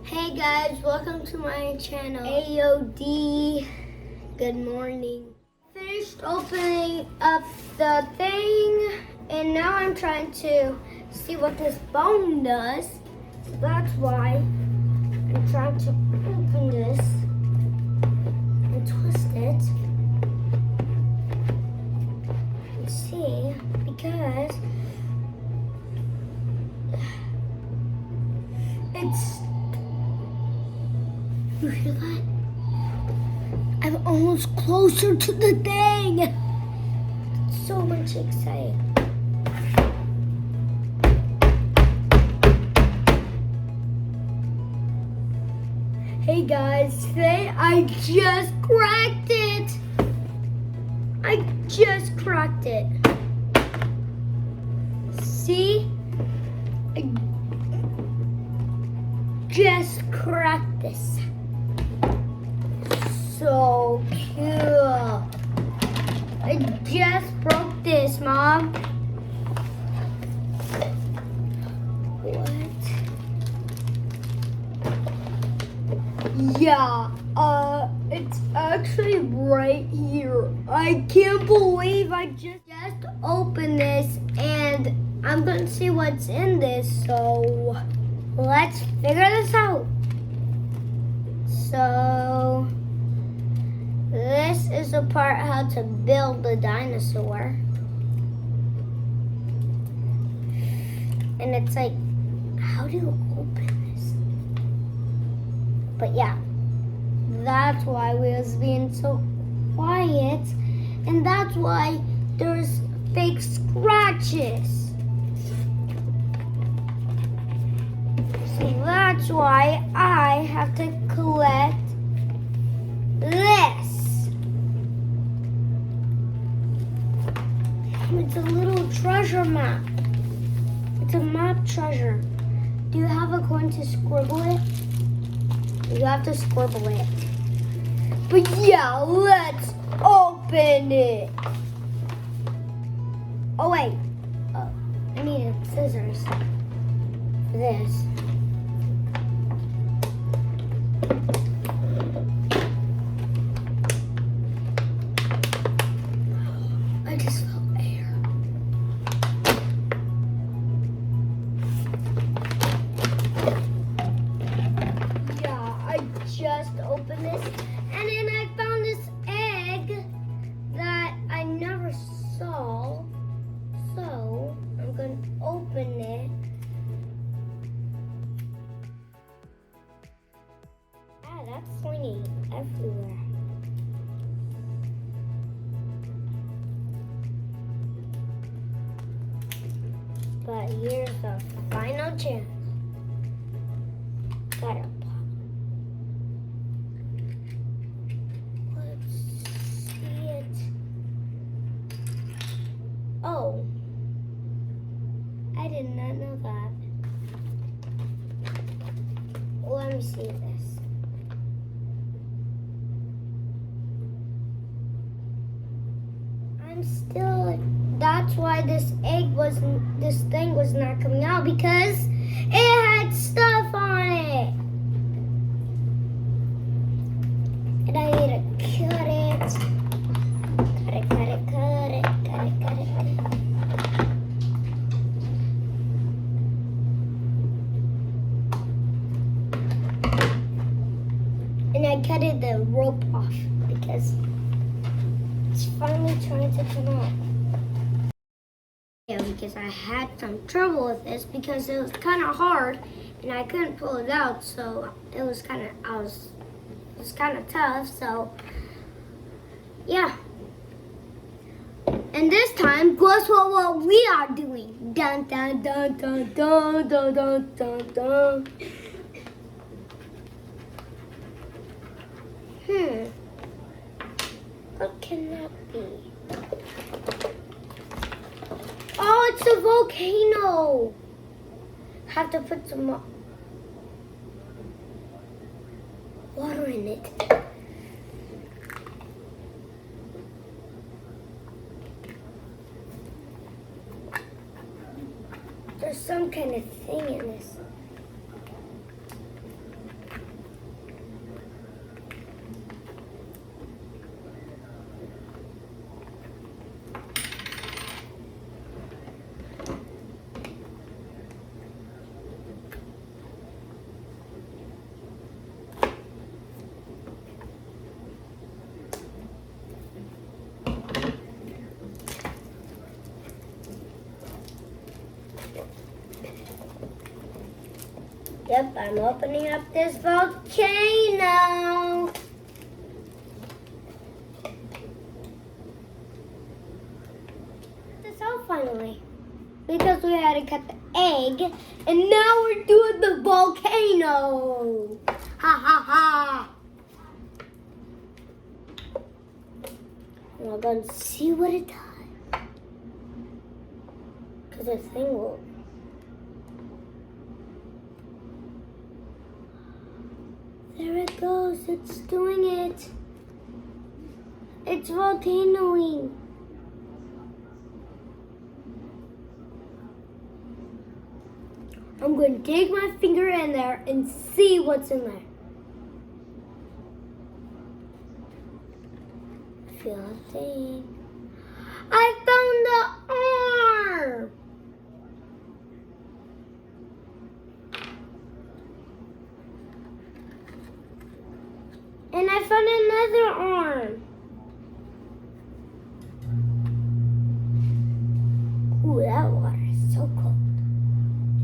Hey guys, welcome to my channel. AOD, good morning. Finished opening up the thing and now I'm trying to see what this bone does. So that's why I'm trying to open this and twist it and see, because it's, you hear that? I'm almost closer to the thing. So much excited. Hey guys, today I just cracked it. I just cracked it. See? I just cracked this. So cool. I just broke this, Mom. What? Yeah, it's actually right here. I can't believe I just opened this and I'm gonna see what's in this, so let's figure this out. So this is the part how to build the dinosaur. And it's like, how do you open this? But yeah, that's why we was being so quiet. And that's why there's fake scratches. So that's why I have to collect this. It's a little treasure map. It's a map treasure. Do you have a coin to scribble it? You have to scribble it. But yeah, let's open it. Oh wait, I need scissors for this. I just felt air. Yeah, I just opened this and then I found this egg that I never saw. So I'm going to open it. Ah, that's swinging everywhere. But here's the final chance. Gotta pop. Let's see it. Oh, I did not know that. Let me see this. I'm still, that's why this thing was not coming out, because it had stuff on it. And I need to cut it. Cut it, cut it, cut it, cut it, cut it. And I cut the rope off because it's finally trying to come out. Yeah, because I had some trouble with this because it was kind of hard and I couldn't pull it out, so it was kind of tough. So yeah. And this time, guess what we are doing? Dun dun dun dun dun dun dun dun dun. What can that be? Oh, it's a volcano. Have to put some water in it. There's some kind of thing in this. Yep, I'm opening up this volcano. This out finally. Because we had to cut the egg, and now we're doing the volcano. Ha ha ha. We're going to see what it does. Because this thing will. There it goes. It's doing it. It's volcanoing. I'm going to dig my finger in there and see what's in there. I feel a thing. I found the arm. And I found another arm. Ooh, that water is so cold.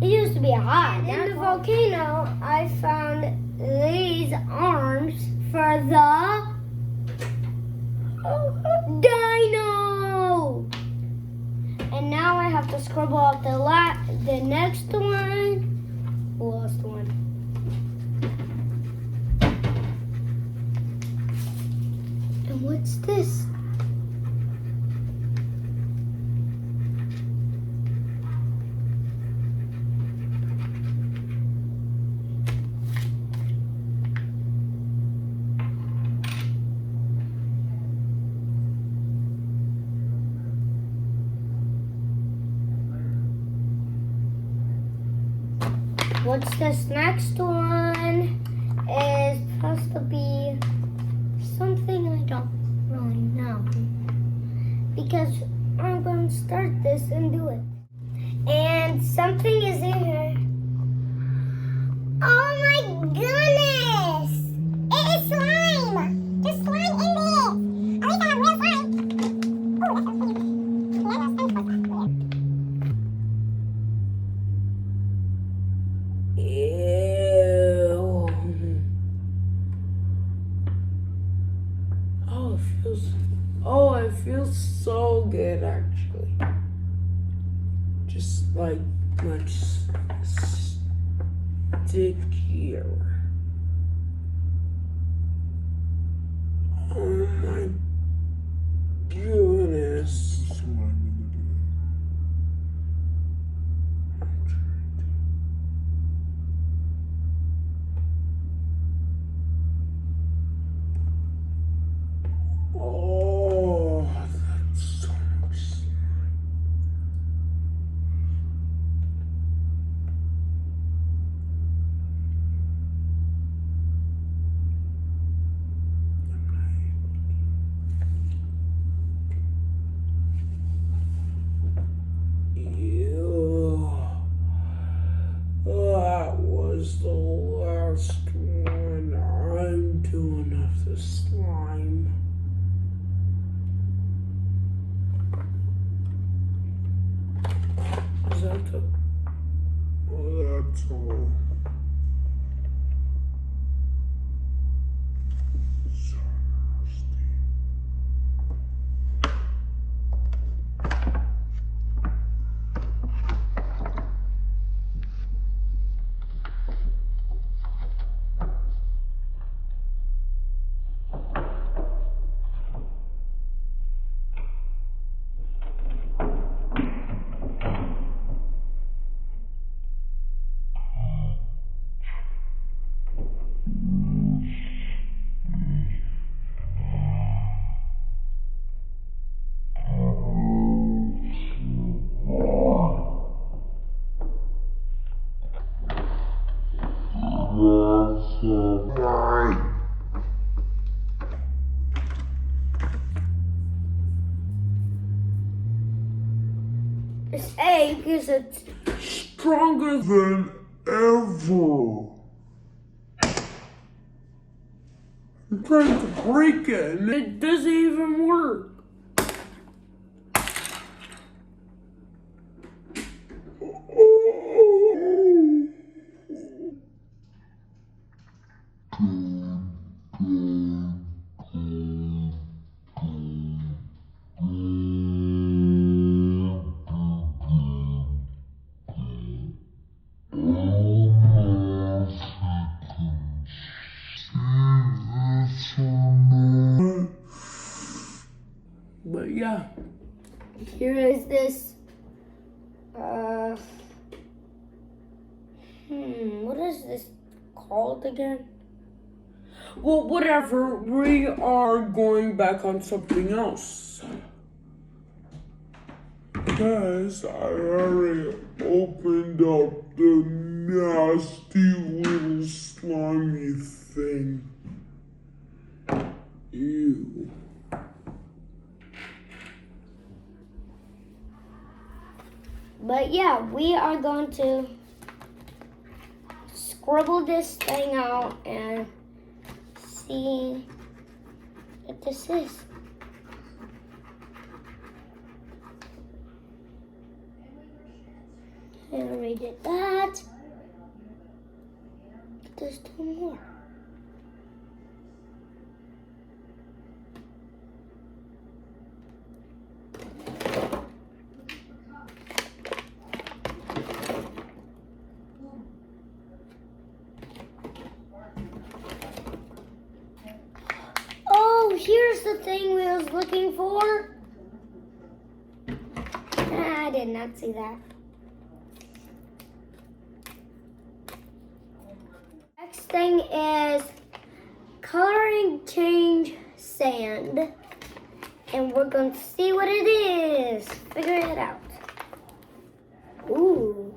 It used to be hot. And in the volcano, I found these arms for the Dino. And now I have to scribble out the next one. Last one. And what's this? What's this next one? Is supposed to be something I don't really know. Because I'm going to start this and do it. And something is in here. Oh my goodness! It is slime! There's slime in this! At least I have real slime! Oh, that's so cute. Yeah, that's so cute. Ew. It feels so good actually. Just like much stickier. Oh my goodness. Oh, that's so much slime. Ew. That was the last one. I'm doing of the slime. Is that the... Oh, that's all. So nasty. This egg is Stronger than ever. I'm trying to break it and it doesn't even work. But yeah. Here is this, what is this called again? Well, whatever. We are going back on something else. Guys, I already opened up the nasty little slimy thing. Ew. But yeah, we are going to scribble this thing out and see what this is. I already did that. There's two more. Oh, here's the thing we was looking for. I did not see that. Next thing is coloring change sand. And we're going to see what it is. Figure it out. Ooh.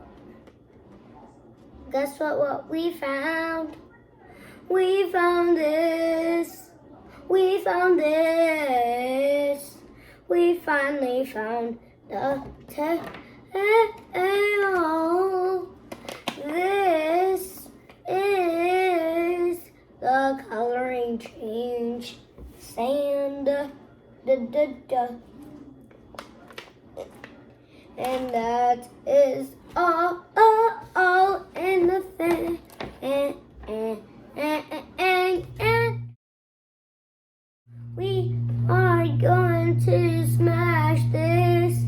Guess what we found? We found this. We found this. We finally found the tail. This is the coloring change sand. And that is all in the thing. We are going to smash this.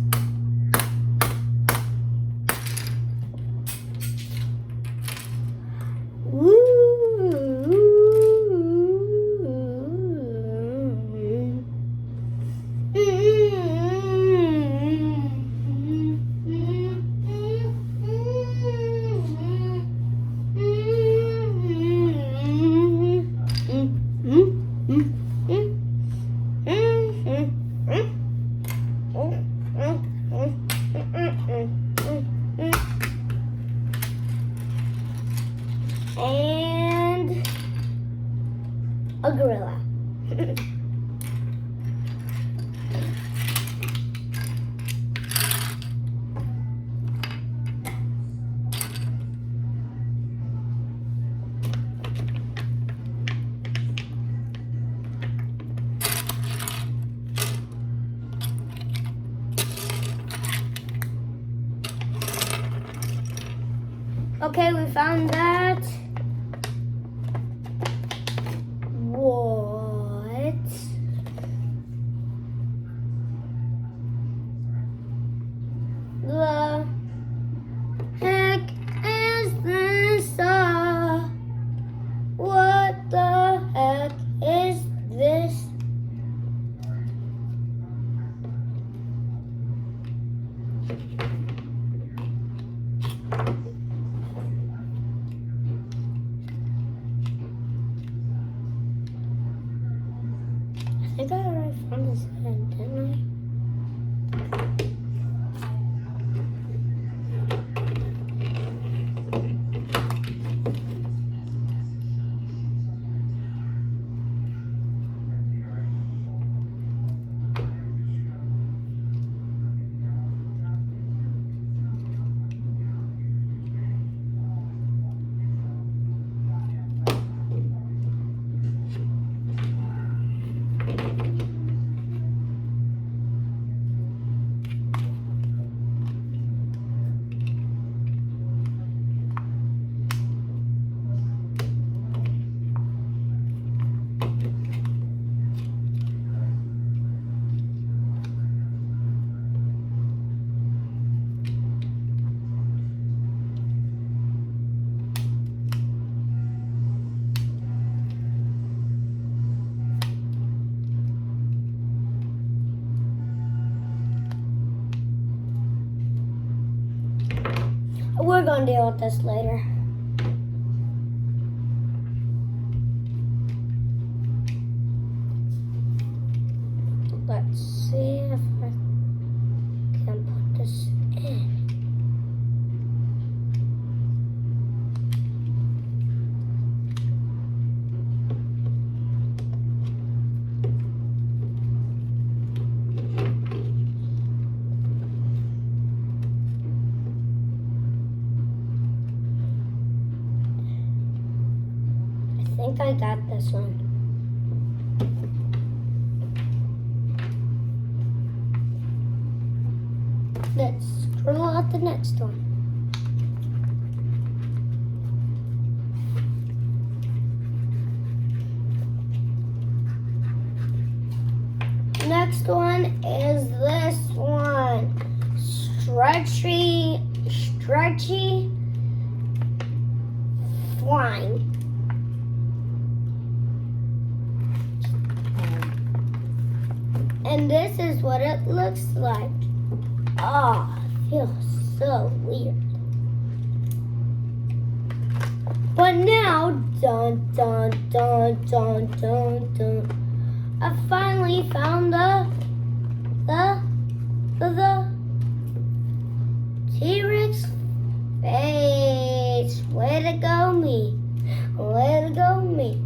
And a gorilla. Okay, we found that. What? The heck is this? What the heck is this? gonna deal with this later. Let's see if I can put this in. I think I got this one. Let's scroll out the next one. Next one is this one. Stretchy flying. And this is what it looks like. Oh, it feels so weird. But now, dun dun dun dun dun dun, I finally found the T-Rex face. Way to go, me. Way to go, me.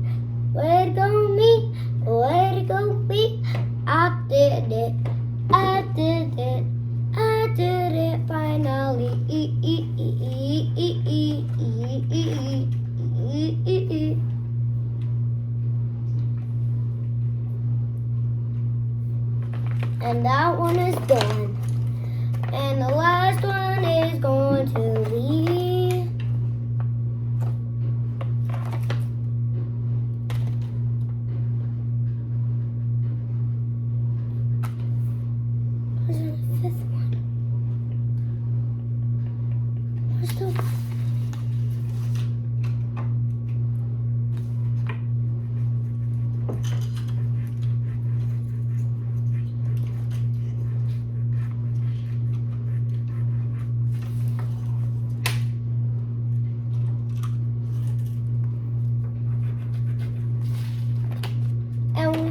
Way to go, me. Way to go, me. I did it. I did it. I did it finally. And that one is done. And the last one is going to be where's the fifth one? Where's the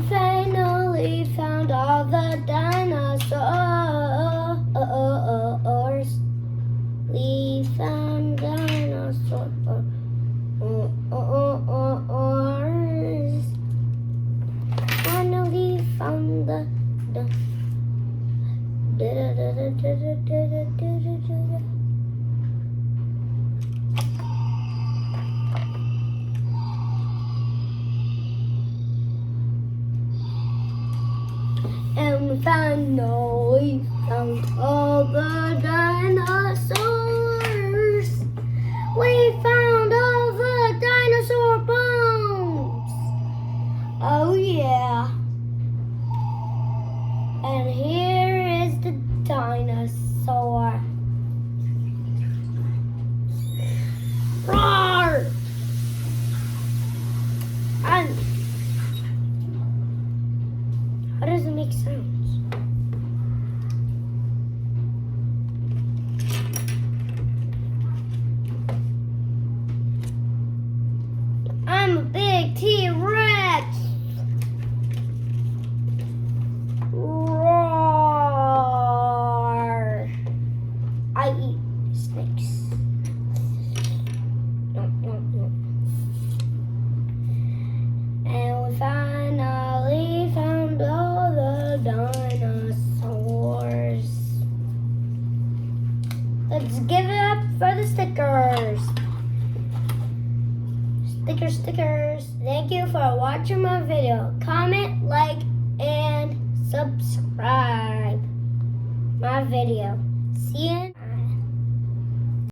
finally found all the dinosaurs. We found dinosaurs. Finally found the and we finally found all the dinosaurs. We found all the dinosaur bones. Oh yeah. And here is the dinosaur. Roar! And how does it make sounds? I'm a big T-Rex. Roar! I eat snakes. And we finally found all the dinosaurs. Let's give it up for the stickers. Stickers. Thank you for watching my video. Comment, like, and subscribe my video. See you.